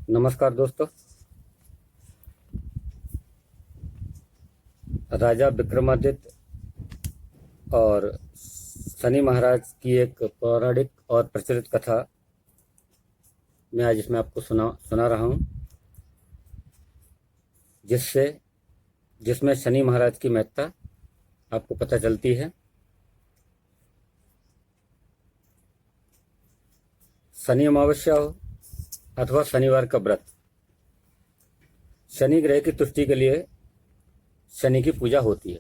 नमस्कार दोस्तों। राजा विक्रमादित्य और शनि महाराज की एक पौराणिक और प्रचलित कथा मैं आज इसमें आपको सुना रहा हूँ, जिसमें शनि महाराज की महत्ता आपको पता चलती है। शनि अमावस्या हो अथवा शनिवार का व्रत, शनि ग्रह की तुष्टि के लिए शनि की पूजा होती है।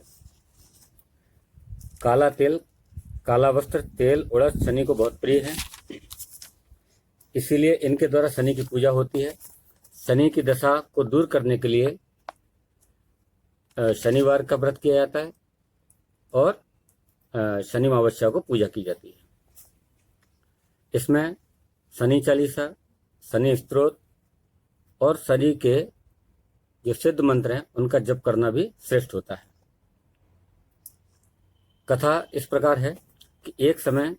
काला तेल, काला वस्त्र, तेल, उड़द शनि को बहुत प्रिय है, इसीलिए इनके द्वारा शनि की पूजा होती है। शनि की दशा को दूर करने के लिए शनिवार का व्रत किया जाता है और शनि अमावस्या को पूजा की जाती है। इसमें शनि चालीसा, शनि स्तोत्र और शनि के जो सिद्ध मंत्र हैं उनका जप करना भी श्रेष्ठ होता है। कथा इस प्रकार है कि एक समय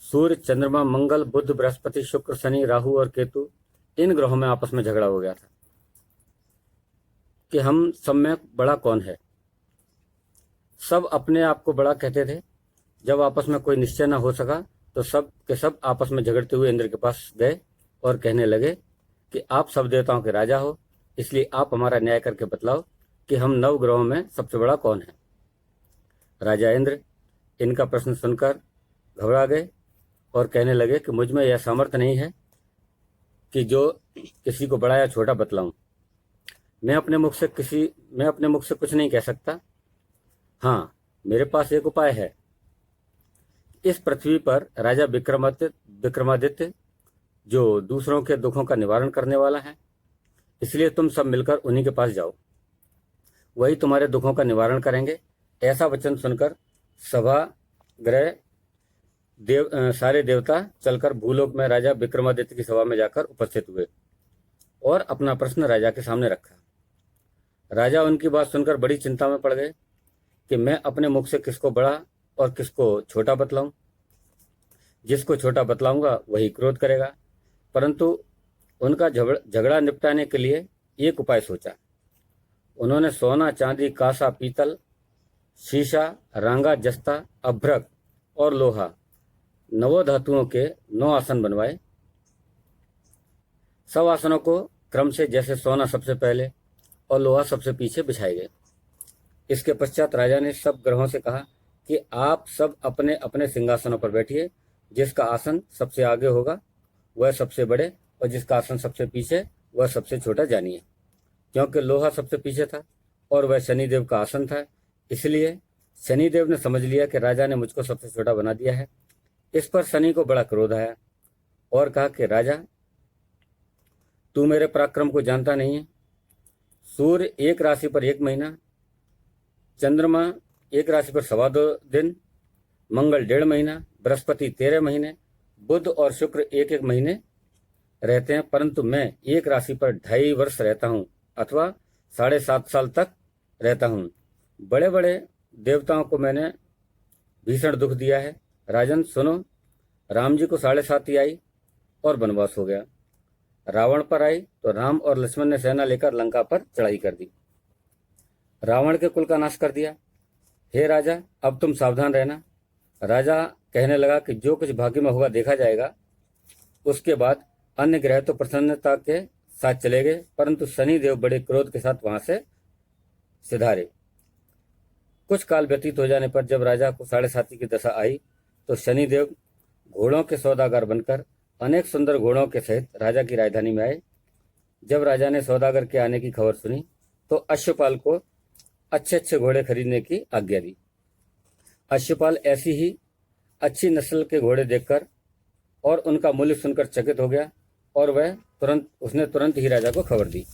सूर्य, चंद्रमा, मंगल, बुध, बृहस्पति, शुक्र, शनि, राहु और केतु, इन ग्रहों में आपस में झगड़ा हो गया था कि हम सब में बड़ा कौन है। सब अपने आप को बड़ा कहते थे। जब आपस में कोई निश्चय न हो सका तो सब के सब आपस में झगड़ते हुए इंद्र के पास गए और कहने लगे कि आप सब देवताओं के राजा हो, इसलिए आप हमारा न्याय करके बतलाओ कि हम 9 ग्रहों में सबसे बड़ा कौन है। राजा इंद्र इनका प्रश्न सुनकर घबरा गए और कहने लगे कि मुझ में यह सामर्थ्य नहीं है कि जो किसी को बड़ा या छोटा बतलाऊं। मैं अपने मुख से कुछ नहीं कह सकता। हाँ, मेरे पास एक उपाय है। इस पृथ्वी पर राजा विक्रमादित्य जो दूसरों के दुखों का निवारण करने वाला है, इसलिए तुम सब मिलकर उन्हीं के पास जाओ, वही तुम्हारे दुखों का निवारण करेंगे। ऐसा वचन सुनकर सभागृह सारे देवता चलकर भूलोक में राजा विक्रमादित्य की सभा में जाकर उपस्थित हुए और अपना प्रश्न राजा के सामने रखा। राजा उनकी बात सुनकर बड़ी चिंता में पड़ गए कि मैं अपने मुख से किसको बड़ा और किसको छोटा बतलाऊं। जिसको छोटा बतलाऊंगा वही क्रोध करेगा। परंतु उनका झगड़ा निपटाने के लिए एक उपाय सोचा। उन्होंने सोना, चांदी, कांसा, पीतल, शीशा, रांगा, जस्ता, अभ्रक और लोहा, 9 धातुओं के 9 आसन बनवाए। सब आसनों को क्रम से, जैसे सोना सबसे पहले और लोहा सबसे पीछे बिछाए गए। इसके पश्चात राजा ने सब ग्रहों से कहा कि आप सब अपने अपने सिंहासनों पर बैठिए। जिसका आसन सबसे आगे होगा वह सबसे बड़े और जिसका आसन सबसे पीछे वह सबसे छोटा जानिए। क्योंकि लोहा सबसे पीछे था और वह शनिदेव का आसन था, इसलिए शनिदेव ने समझ लिया कि राजा ने मुझको सबसे छोटा बना दिया है। इस पर शनि को बड़ा क्रोध आया और कहा कि राजा, तू मेरे पराक्रम को जानता नहीं है। सूर्य एक राशि पर 1 महीना, चंद्रमा एक राशि पर 2.25 दिन, मंगल 1.5 महीना, बृहस्पति 13 महीने, बुध और शुक्र 1-1 महीने रहते हैं, परंतु मैं एक राशि पर 2.5 वर्ष रहता हूँ अथवा 7.5 साल तक रहता हूँ। बड़े बड़े देवताओं को मैंने भीषण दुख दिया है। राजन सुनो, राम जी को 7.5 ही आई और वनवास हो गया। रावण पर आई तो राम और लक्ष्मण ने सेना लेकर लंका पर चढ़ाई कर दी, रावण के कुल का नाश कर दिया। हे राजा, अब तुम सावधान रहना। राजा कहने लगा कि जो कुछ भाग्य में होगा देखा जाएगा। उसके बाद अन्य ग्रह तो प्रसन्नता के साथ चले गए, परंतु शनिदेव बड़े क्रोध के साथ वहां से सिधारे। कुछ काल व्यतीत हो जाने पर जब राजा को 7.5 की दशा आई तो शनिदेव घोड़ों के सौदागर बनकर अनेक सुंदर घोड़ों के सहित राजा की राजधानी में आए। जब राजा ने सौदागर के आने की खबर सुनी तो अश्वपाल को अच्छे अच्छे घोड़े खरीदने की आज्ञा दी। अश्वपाल ऐसी ही अच्छी नस्ल के घोड़े देखकर और उनका मूल्य सुनकर चकित हो गया और उसने तुरंत ही राजा को खबर दी।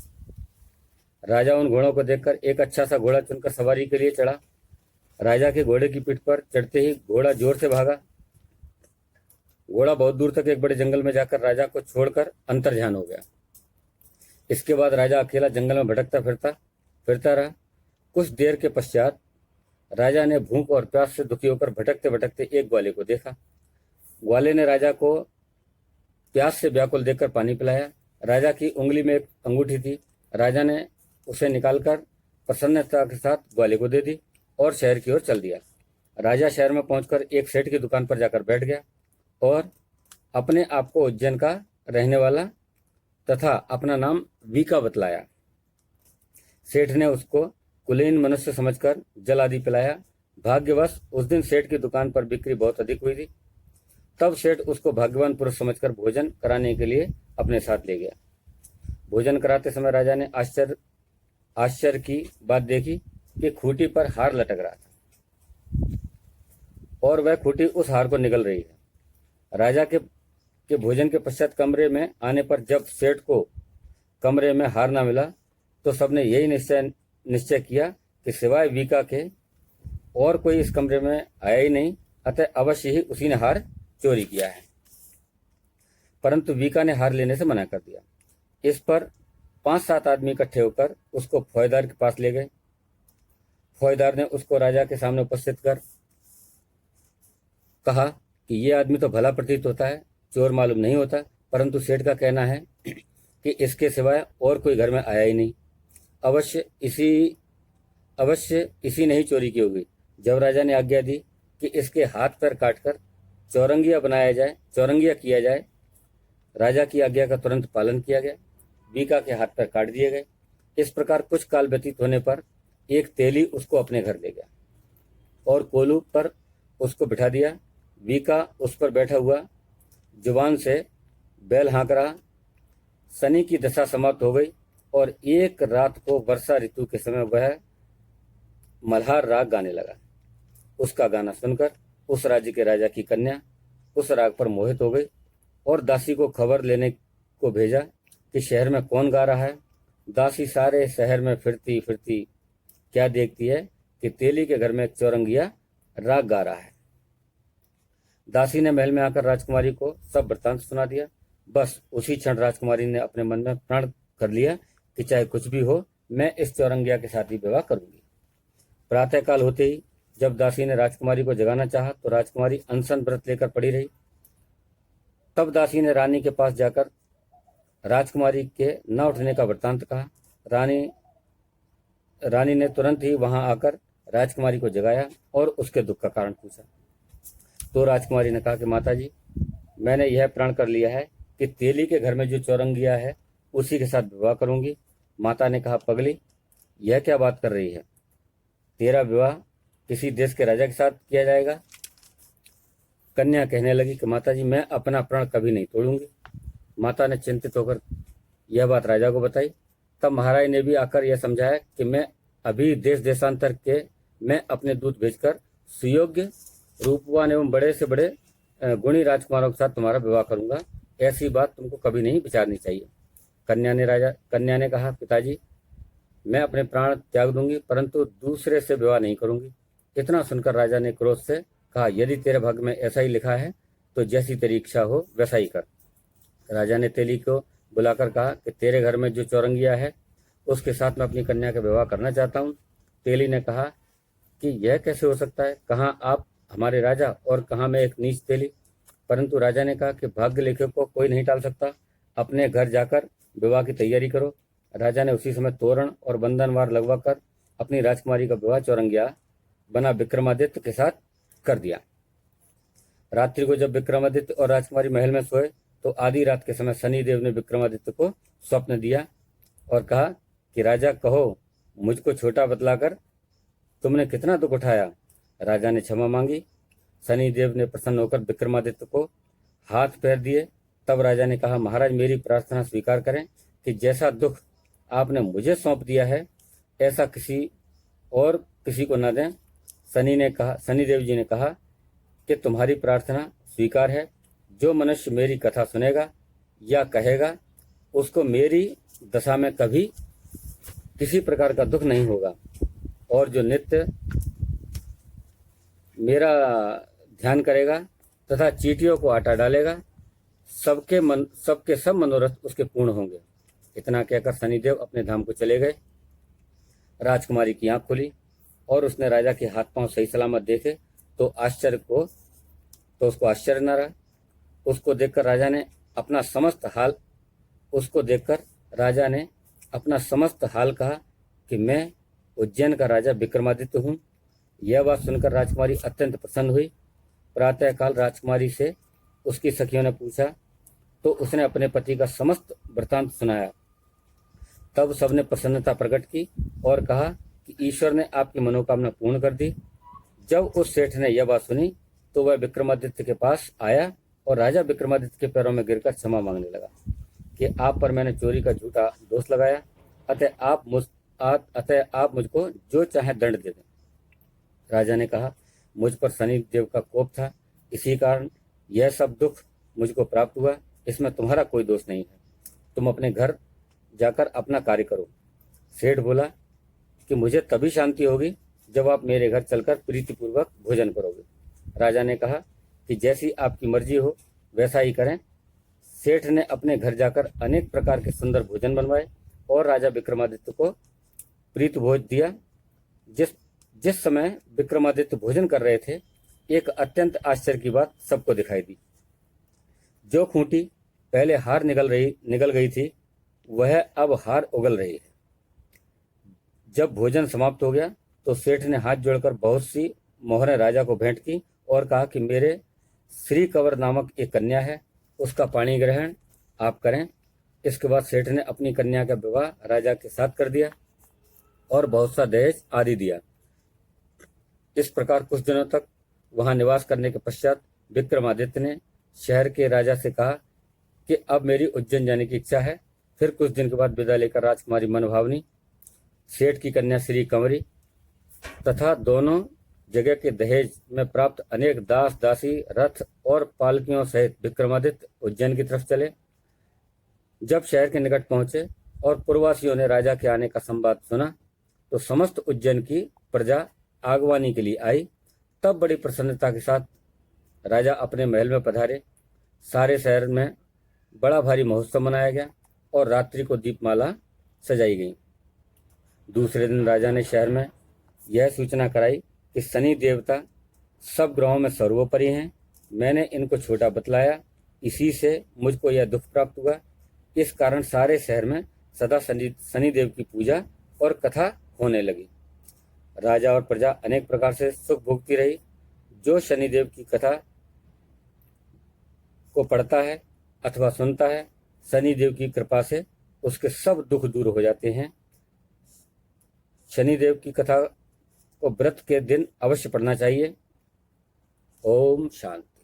राजा उन घोड़ों को देखकर एक अच्छा सा घोड़ा चुनकर सवारी के लिए चढ़ा। राजा के घोड़े की पीठ पर चढ़ते ही घोड़ा जोर से भागा। घोड़ा बहुत दूर तक एक बड़े जंगल में जाकर राजा को छोड़कर अंतर्ध्यान हो गया। इसके बाद राजा अकेला जंगल में भटकता फिरता रहा। कुछ देर के पश्चात राजा ने भूख और प्यास से दुखी होकर भटकते भटकते एक ग्वाले को देखा। ग्वाले ने राजा को प्यास से व्याकुल देखकर पानी पिलाया। राजा की उंगली में एक अंगूठी थी। राजा ने उसे निकालकर प्रसन्नता के साथ ग्वाले को दे दी और शहर की ओर चल दिया। राजा शहर में पहुंचकर एक सेठ की दुकान पर जाकर बैठ गया और अपने आप को उज्जैन का रहने वाला तथा अपना नाम वीका बतलाया। सेठ ने उसको कुलीन मनुष्य समझकर जल आदि पिलाया। भाग्यवश उस दिन सेठ की दुकान पर बिक्री बहुत अधिक हुई थी। तब सेठ उसको भाग्यवान पुरुष समझकर भोजन कराने के लिए अपने साथ ले गया। भोजन कराते समय राजा ने आश्चर्य की बात देखी कि खूंटी पर हार लटक रहा था और वह खूंटी उस हार को निगल रही है। राजा के भोजन के पश्चात कमरे में आने पर जब सेठ को कमरे में हार ना मिला तो सबने यही निश्चय किया कि सिवाय वीका के और कोई इस कमरे में आया ही नहीं, अतः अवश्य ही उसी ने हार चोरी किया है। परंतु वीका ने हार लेने से मना कर दिया। इस पर 5-7 आदमी इकट्ठे होकर उसको फौजदार के पास ले गए। फौजदार ने उसको राजा के सामने उपस्थित कर कहा कि ये आदमी तो भला प्रतीत होता है, चोर मालूम नहीं होता, परंतु सेठ का कहना है कि इसके सिवाय और कोई घर में आया ही नहीं। अवश्य इसी ने ही चोरी की होगी। जब राजा ने आज्ञा दी कि इसके हाथ पैर काटकर चौरंगिया किया जाए, राजा की आज्ञा का तुरंत पालन किया गया। वीका के हाथ पैर काट दिए गए। इस प्रकार कुछ काल व्यतीत होने पर एक तेली उसको अपने घर ले गया और कोलू पर उसको बिठा दिया। वीका उस पर बैठा हुआ जुबान से बैल हाँक रहा। शनि की दशा समाप्त हो गई और एक रात को वर्षा ऋतु के समय वह मल्हार राग गाने लगा। उसका गाना सुनकर उस राज्य के राजा की कन्या उस राग पर मोहित हो गई और दासी को खबर लेने को भेजा कि शहर में कौन गा रहा है। दासी सारे शहर में फिरती फिरती क्या देखती है कि तेली के घर में एक चौरंगिया राग गा रहा है। दासी ने महल में आकर राजकुमारी को सब वृत्तांत सुना दिया। बस उसी क्षण राजकुमारी ने अपने मन में प्रण कर लिया कि चाहे कुछ भी हो, मैं इस चौरंगिया के साथ ही विवाह करूंगी। प्रातःकाल होते ही जब दासी ने राजकुमारी को जगाना चाहा तो राजकुमारी अनशन व्रत लेकर पड़ी रही। तब दासी ने रानी के पास जाकर राजकुमारी के न उठने का वृत्तांत कहा। रानी ने तुरंत ही वहां आकर राजकुमारी को जगाया और उसके दुख का कारण पूछा। तो राजकुमारी ने कहा कि माताजी, मैंने यह प्रण कर लिया है कि तेली के घर में जो चौरंगिया है उसी के साथ विवाह करूंगी। माता ने कहा, पगली, यह क्या बात कर रही है? तेरा विवाह किसी देश के राजा के साथ किया जाएगा? कन्या कहने लगी कि माताजी, मैं अपना प्रण कभी नहीं तोड़ूंगी। माता ने चिंतित होकर यह बात राजा को बताई। तब महाराज ने भी आकर यह समझाया कि मैं अभी देश देशांतर के मैं अपने दूत भेजकर सुयोग्य, रूपवान एवं बड़े से बड़े गुणी राजकुमारों के साथ तुम्हारा विवाह करूंगा। ऐसी बात तुमको कभी नहीं विचारनी चाहिए। कन्या ने कहा, पिताजी, मैं अपने प्राण त्याग दूंगी, परंतु दूसरे से विवाह नहीं करूंगी। इतना सुनकर राजा ने क्रोध से कहा, यदि तेरे भाग्य में ऐसा ही लिखा है तो जैसी तेरी इच्छा हो वैसा ही कर। राजा ने तेली को बुलाकर कहा कि तेरे घर में जो चौरंगिया है उसके साथ मैं अपनी कन्या का विवाह करना चाहता हूँ। तेली ने कहा कि यह कैसे हो सकता है? कहाँ आप हमारे राजा और कहाँ मैं एक नीच तेली? परंतु राजा ने कहा कि भाग्य लेखक को कोई नहीं टाल सकता। अपने घर जाकर विवाह की तैयारी करो। राजा ने उसी समय तोरण और बंधनवार लगवा कर अपनी राजकुमारी का विवाह चौरंगिया बना विक्रमादित्य के साथ कर दिया। रात्रि को जब विक्रमादित्य और राजकुमारी महल में सोए तो आधी रात के समय शनिदेव ने विक्रमादित्य को स्वप्न दिया और कहा कि राजा, कहो, मुझको छोटा बतलाकर तुमने कितना दुख उठाया? राजा ने क्षमा मांगी। शनिदेव ने प्रसन्न होकर विक्रमादित्य को हाथ पैर दिए। तब राजा ने कहा, महाराज, मेरी प्रार्थना स्वीकार करें कि जैसा दुख आपने मुझे सौंप दिया है ऐसा किसी को न दें। शनिदेव जी ने कहा कि तुम्हारी प्रार्थना स्वीकार है। जो मनुष्य मेरी कथा सुनेगा या कहेगा उसको मेरी दशा में कभी किसी प्रकार का दुख नहीं होगा और जो नित्य मेरा ध्यान करेगा तथा चींटियों को आटा डालेगा, सबके सब मनोरथ उसके पूर्ण होंगे। इतना कहकर शनिदेव अपने धाम को चले गए। राजकुमारी की आंख खुली और उसने राजा के हाथ पांव सही सलामत देखे तो उसको आश्चर्य न रहा। उसको देखकर राजा ने अपना समस्त हाल उसको देखकर राजा ने अपना समस्त हाल कहा कि मैं उज्जैन का राजा विक्रमादित्य हूँ। यह बात सुनकर राजकुमारी अत्यंत प्रसन्न हुई। प्रातःकाल राजकुमारी से उसकी सखियों ने पूछा तो उसने अपने पति का समस्त वृत्तांत सुनाया। तब सबने प्रसन्नता प्रकट की और कहा कि ईश्वर ने आपकी मनोकामना पूर्ण कर दी। जब उस सेठ ने यह बात सुनी तो वह विक्रमादित्य के पास आया और राजा विक्रमादित्य के पैरों में गिरकर क्षमा मांगने लगा कि आप पर मैंने चोरी का झूठा दोष लगाया, अतः आप मुझको जो चाहे दंड दे दें। राजा ने कहा, मुझ पर शनि देव का कोप था, इसी कारण यह सब दुख मुझको प्राप्त हुआ। इसमें तुम्हारा कोई दोष नहीं है। तुम अपने घर जाकर अपना कार्य करो। सेठ बोला कि मुझे तभी शांति होगी जब आप मेरे घर चलकर प्रीतिपूर्वक भोजन करोगे। राजा ने कहा कि जैसी आपकी मर्जी हो वैसा ही करें। सेठ ने अपने घर जाकर अनेक प्रकार के सुंदर भोजन बनवाए और राजा विक्रमादित्य को प्रीत भोज दिया। जिस समय विक्रमादित्य भोजन कर रहे थे, एक अत्यंत आश्चर्य की बात सबको दिखाई दी। जो खूंटी पहले हार निकल गई थी, वह अब हार उगल रही है। जब भोजन समाप्त हो गया तो सेठ ने हाथ जोड़कर बहुत सी मोहरें राजा को भेंट की और कहा कि मेरे श्री कंवर नामक एक कन्या है, उसका पाणी ग्रहण आप करें। इसके बाद सेठ ने अपनी कन्या का विवाह राजा के साथ कर दिया और बहुत सा दहेज आदि दिया। इस प्रकार कुछ दिनों तक वहां निवास करने के पश्चात विक्रमादित्य ने शहर के राजा से कहा कि अब मेरी उज्जैन जाने की इच्छा है। फिर कुछ दिन के बाद विदा लेकर राजकुमारी मनभावनी, सेठ की कन्या श्री कंवरी तथा दोनों जगह के दहेज में प्राप्त अनेक दास दासी, रथ और पालकियों सहित विक्रमादित्य उज्जैन की तरफ चले। जब शहर के निकट पहुंचे और पुरवासियों ने राजा के आने का संवाद सुना तो समस्त उज्जैन की प्रजा आगवानी के लिए आई। तब बड़ी प्रसन्नता के साथ राजा अपने महल में पधारे। सारे शहर में बड़ा भारी महोत्सव मनाया गया और रात्रि को दीपमाला सजाई गई। दूसरे दिन राजा ने शहर में यह सूचना कराई कि शनि देवता सब ग्रहों में सर्वोपरि हैं। मैंने इनको छोटा बतलाया, इसी से मुझको यह दुख प्राप्त हुआ। इस कारण सारे शहर में सदा शनि देव की पूजा और कथा होने लगी। राजा और प्रजा अनेक प्रकार से सुख भोगती रही। जो शनिदेव की कथा को पढ़ता है अथवा सुनता है, शनिदेव की कृपा से उसके सब दुख दूर हो जाते हैं। शनिदेव की कथा को व्रत के दिन अवश्य पढ़ना चाहिए। ओम शांति।